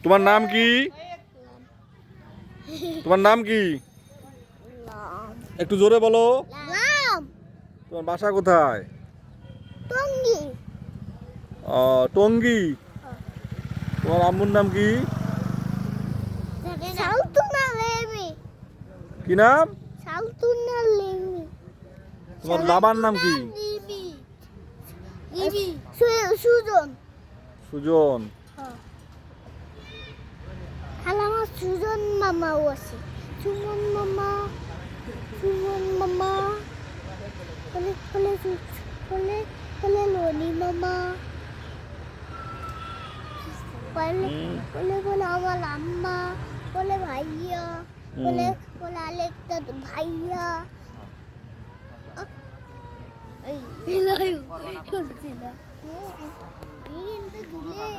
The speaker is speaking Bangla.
তোমার নাম কি? তোমার নাম কি? একটু জোরে বলো। তোমার বাসা কোথায়? টঙ্গী। টঙ্গী। তোমার আম্মুর নাম কি? সালতুনা লেমি। কি নাম? সালতুনা লেমি। তোমার বাবার নাম কি? সুজন। সুজন। খালা আমার সুজন মামাও আছে। সুমন মামা। সুমন মামা। বলে বলে বলে বলে লনি মামা। বলে বলে বলে আমার আম্মা। বলে ভাইয়া। বলে বলে আরেকটা ভাইয়া। এই করছি না। এই কিন্তু দিলে